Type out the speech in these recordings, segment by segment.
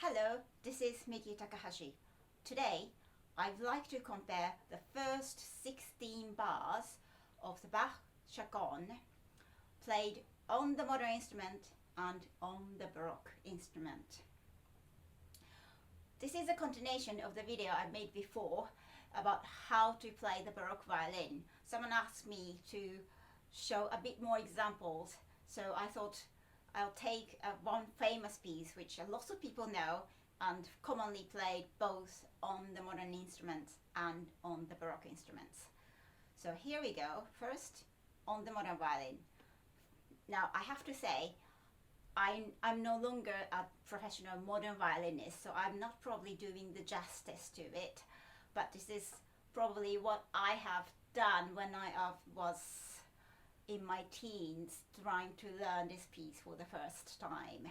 Hello, this is Miki Takahashi. Today, I'd like to compare the first 16 bars of the Bach Ciaconna played on the modern instrument and on the Baroque instrument. This is a continuation of the video I made before about how to play the Baroque violin. Someone asked me to show a bit more examples, so I thought I'll take one famous piece which a lot of people know and commonly played both on the modern instruments and on the Baroque instruments. So here we go, first on the modern violin. Now I have to say, I'm no longer a professional modern violinist, so I'm not probably doing the justice to it, but this is probably what I have done when I was in my teens trying to learn this piece for the first time.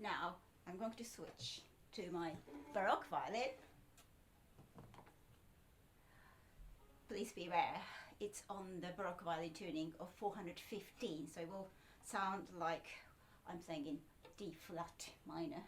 Now I'm going to switch to my Baroque violin. Please be aware, it's on the Baroque violin tuning of 415, so it will sound like I'm playing in D flat minor.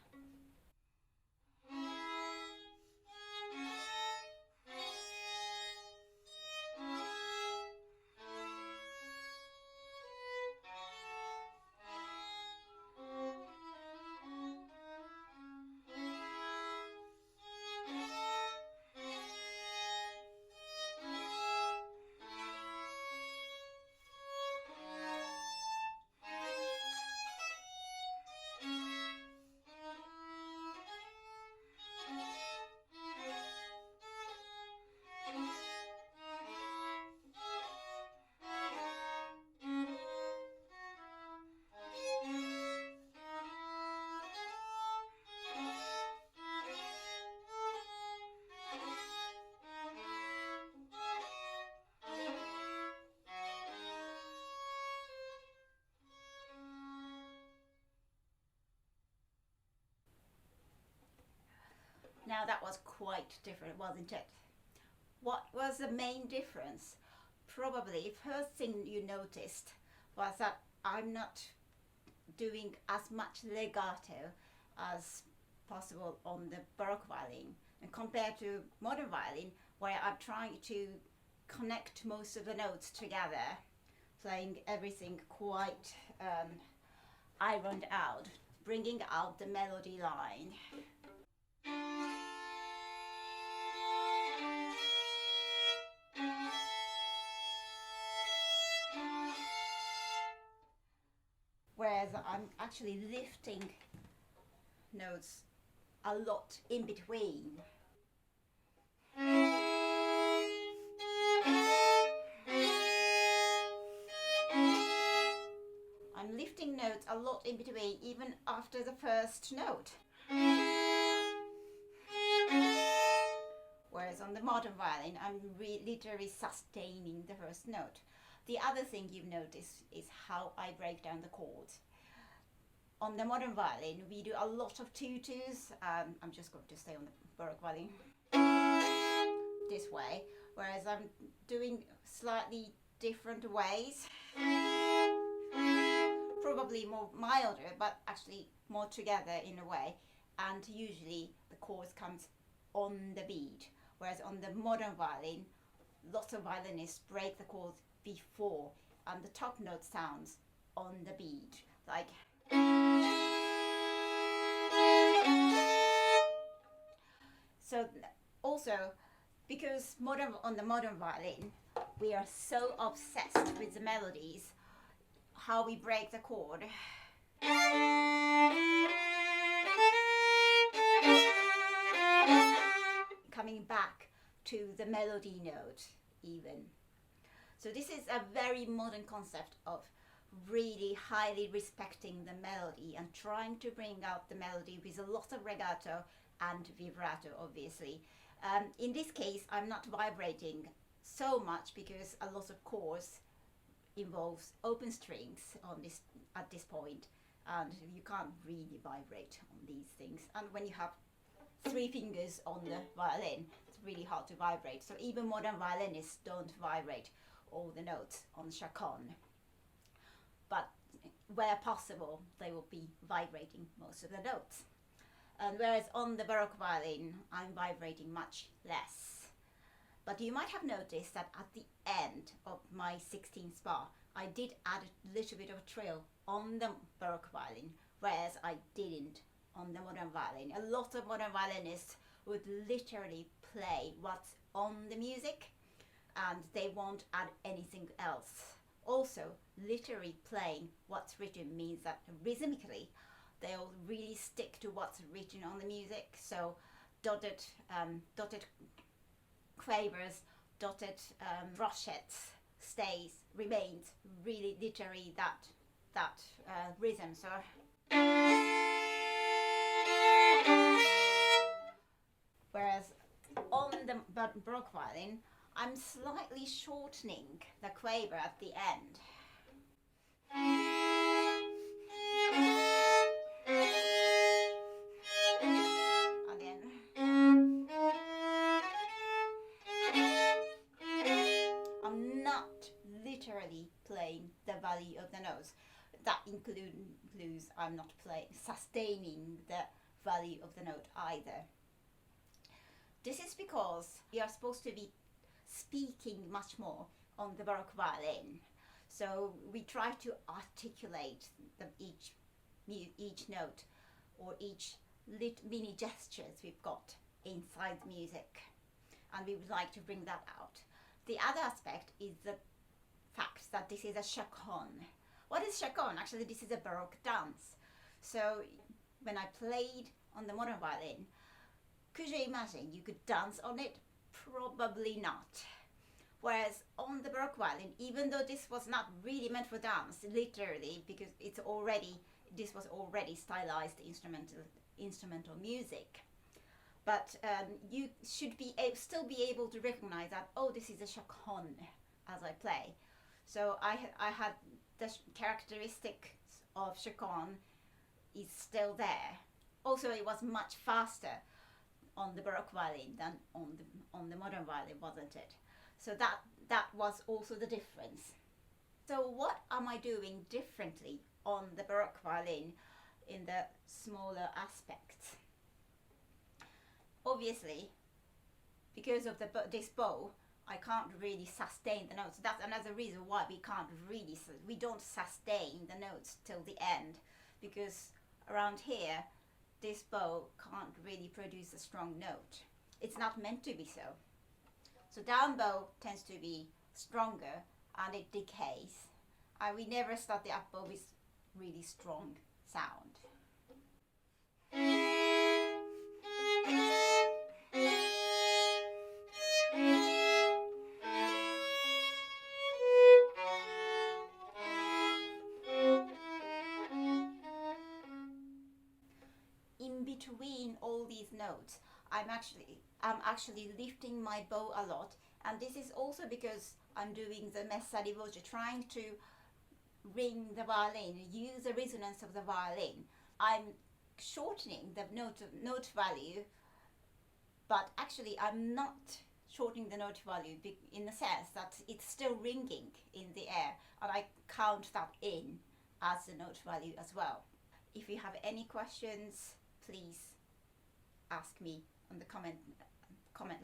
Now that was quite different, wasn't it? What was the main difference? Probably first thing you noticed was that I'm not doing as much legato as possible on the Baroque violin, and compared to modern violin, where I'm trying to connect most of the notes together, playing everything quite ironed out, bringing out the melody line. Whereas I'm actually lifting notes a lot in between. I'm lifting notes a lot in between, even after the first note. Whereas on the modern violin, I'm literally sustaining the first note. The other thing you've noticed is how I break down the chords. On the modern violin, we do a lot of tutus. I'm just going to stay on the Baroque violin this way, whereas I'm doing slightly different ways. Probably more milder, but actually more together in a way. And usually the chords comes on the beat, whereas on the modern violin, lots of violinists break the chords before, and the top note sounds on the beat, like. So also, because on the modern violin, we are so obsessed with the melodies, how we break the chord. Coming back to the melody note even. So this is a very modern concept of really highly respecting the melody and trying to bring out the melody with a lot of legato and vibrato, obviously. In this case, I'm not vibrating so much because a lot of chords involves open strings at this point, and you can't really vibrate on these things. And when you have 3 fingers on the violin, it's really hard to vibrate. So even modern violinists don't vibrate all the notes on chaconne. But where possible, they will be vibrating most of the notes. And whereas on the Baroque violin, I'm vibrating much less. But you might have noticed that at the end of my 16th bar, I did add a little bit of a trill on the Baroque violin, whereas I didn't on the modern violin. A lot of modern violinists would literally play what's on the music, and they won't add anything else. Also, literally playing what's written means that rhythmically, they'll really stick to what's written on the music. So dotted quavers, dotted brochettes, stays, remains, really literally that rhythm. So whereas on the Baroque violin, I'm slightly shortening the quaver at the end. I'm not literally playing the value of the notes. That includes I'm not sustaining the value of the note either. This is because we are supposed to be speaking much more on the Baroque violin. So we try to articulate each note or each mini gestures we've got inside the music, and we would like to bring that out. The other aspect is the fact that this is a chaconne. What is chaconne? Actually, this is a Baroque dance. So when I played on the modern violin, could you imagine you could dance on it? Probably not. Whereas on the Baroque violin, even though this was not really meant for dance, literally, because this was already stylized instrumental music, but you should still be able to recognize that, oh, this is a chaconne as I play. So I had the characteristics of chaconne is still there. Also, it was much faster on the Baroque violin than on the modern violin, wasn't it? So that was also the difference. So what am I doing differently on the Baroque violin in the smaller aspects? Obviously, because of this bow, I can't really sustain the notes. That's another reason why we don't sustain the notes till the end, because around here, this bow can't really produce a strong note. It's not meant to be so. So down bow tends to be stronger and it decays. And we never start the up bow with really strong sound. In between all these notes, I'm actually lifting my bow a lot, and this is also because I'm doing the messa di voce, trying to ring the violin, use the resonance of the violin. I'm shortening the note value, but actually I'm not shortening the note value in the sense that it's still ringing in the air, and I count that in as the note value as well. If you have any questions, please ask me on the comment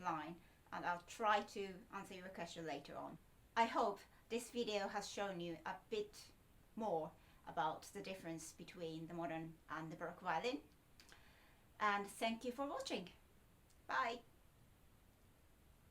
line, and I'll try to answer your question later on. I hope this video has shown you a bit more about the difference between the modern and the Baroque violin. And thank you for watching. Bye!